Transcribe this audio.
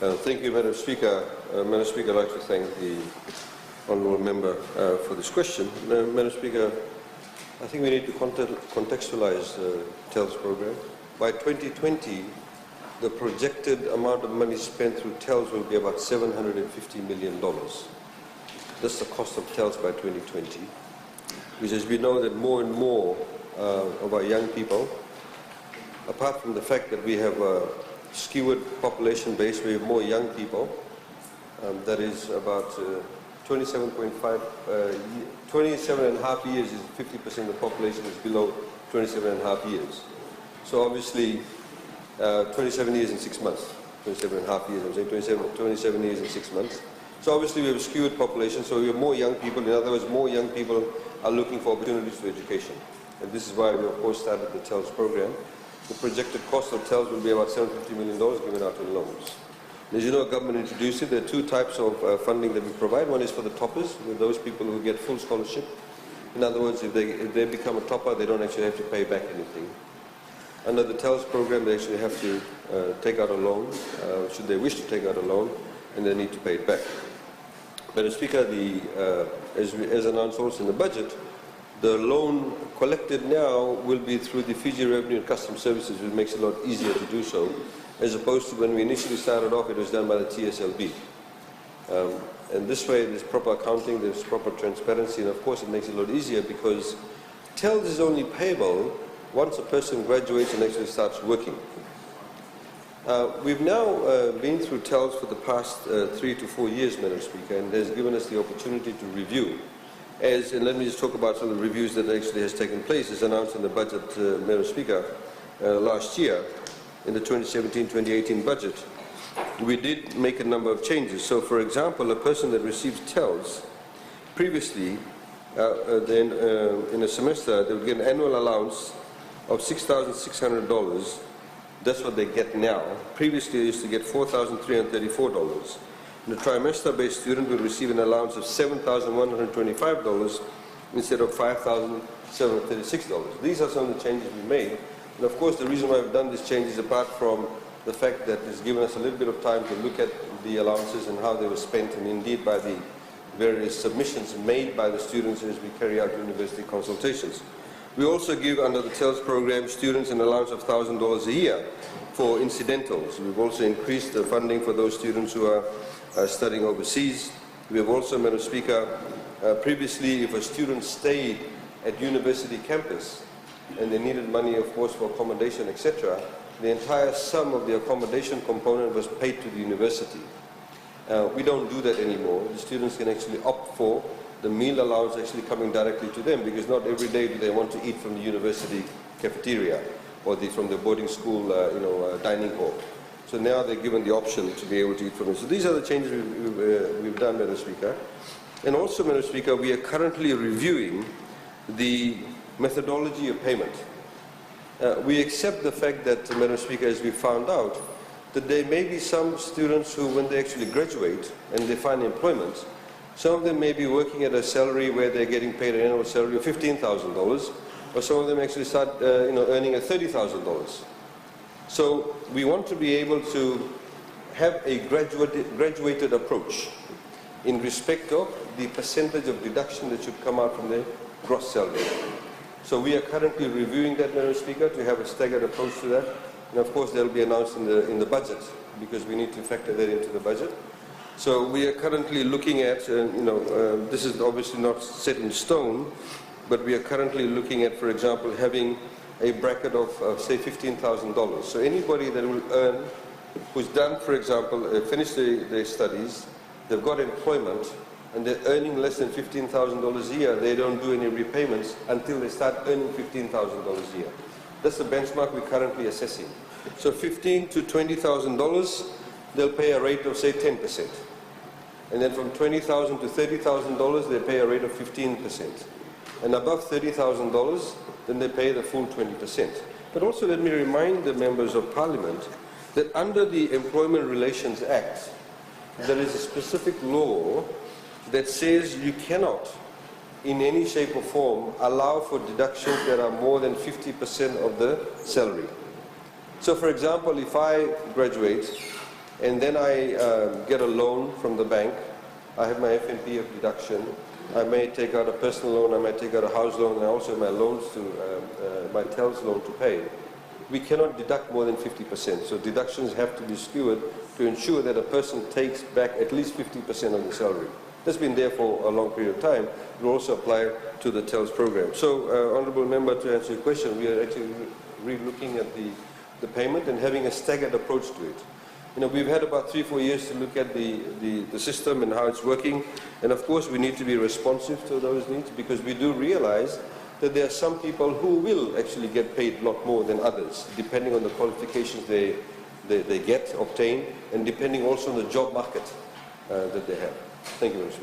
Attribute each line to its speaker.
Speaker 1: Thank you, Madam Speaker. Madam Speaker, I'd like to thank the Honourable Member for this question. Madam Speaker, I think we need to contextualise the TELS programme. By 2020, the projected amount of money spent through TELS will be about $750 million. That's the cost of TELS by 2020. Because as we know that more and more of our young people, apart from the fact that we have a skewed population base, we have more young people. That is about 27 and a half years is 50% of the population is below 27 and a half years. So obviously 27 years and 6 months, 27 and a half years, I'm saying 27 years and 6 months. So obviously we have a skewed population, so we have more young people. In other words, more young people are looking for opportunities for education. And this is why we of course started the TELS program. The projected cost of TELS will be about $750 million given out in loans. As you know, government introduced it. There are two types of funding that we provide. One is for the toppers, with those people who get full scholarship. In other words, if they become a topper, they don't actually have to pay back anything. Under the TELS program, they actually have to take out a loan, should they wish to take out a loan, and they need to pay it back. Madam Speaker, as announced also in the budget, the loan collected now will be through the Fiji Revenue and Customs Services, which makes it a lot easier to do so, as opposed to when we initially started off, it was done by the TSLB. And this way, there's proper accounting, there's proper transparency, and of course it makes it a lot easier because TELS is only payable once a person graduates and actually starts working. We've now been through TELS for the past 3 to 4 years, Madam Speaker, and it has given us the opportunity to review. And let me just talk about some of the reviews that actually has taken place, as announced in the budget, Madam Speaker, last year, in the 2017-2018 budget. We did make a number of changes. So, for example, a person that receives TELS, previously, in a semester, they would get an annual allowance of $6,600. That's what they get now. Previously, they used to get $4,334. And a trimester-based student will receive an allowance of $7,125 instead of $5,736. These are some of the changes we made. And of course, the reason why we've done these changes, apart from the fact that it's given us a little bit of time to look at the allowances and how they were spent, and indeed by the various submissions made by the students as we carry out university consultations. We also give, under the TELS program, students an allowance of $1,000 a year for incidentals. We've also increased the funding for those students who are studying overseas. We have also, Madam Speaker, previously if a student stayed at university campus and they needed money, of course, for accommodation, etc., the entire sum of the accommodation component was paid to the university. We don't do that anymore. The students can actually opt for the meal allowance actually coming directly to them, because not every day do they want to eat from the university cafeteria or from the boarding school dining hall. So now they're given the option to be able to eat from it. So these are the changes we've done, Madam Speaker. And also, Madam Speaker, we are currently reviewing the methodology of payment. We accept the fact that, Madam Speaker, as we found out, that there may be some students who, when they actually graduate and they find employment, some of them may be working at a salary where they're getting paid an annual salary of $15,000, or some of them actually start earning at $30,000. So we want to be able to have a graduated approach in respect of the percentage of deduction that should come out from their gross salary. So we are currently reviewing that, Madam Speaker, to have a staggered approach to that. And of course, that will be announced in the budget, because we need to factor that into the budget. So we are currently looking at, this is obviously not set in stone, but we are currently looking at, for example, having a bracket of, say, $15,000. So anybody that will earn, who's done, for example, finished their studies, they've got employment, and they're earning less than $15,000 a year, they don't do any repayments until they start earning $15,000 a year. That's the benchmark we're currently assessing. So $15,000 to $20,000, they'll pay a rate of, say, 10%. And then from $20,000 to $30,000, they pay a rate of 15%. And above $30,000, then they pay the full 20%. But also let me remind the members of Parliament that under the Employment Relations Act, there is a specific law that says you cannot, in any shape or form, allow for deductions that are more than 50% of the salary. So for example, if I graduate and then I get a loan from the bank. I have my FNPF deduction. I may take out a personal loan, I may take out a house loan, and also my loans to, my TELS loan to pay. We cannot deduct more than 50%. So deductions have to be skewed to ensure that a person takes back at least 50% of the salary. That's been there for a long period of time. It will also apply to the TELS program. So, Honourable Member, to answer your question, we are actually re-looking at the payment and having a staggered approach to it. You know, we've had about 3-4 years to look at the system and how it's working. And of course, we need to be responsive to those needs, because we do realize that there are some people who will actually get paid a lot more than others, depending on the qualifications they obtain, and depending also on the job market that they have. Thank you very much.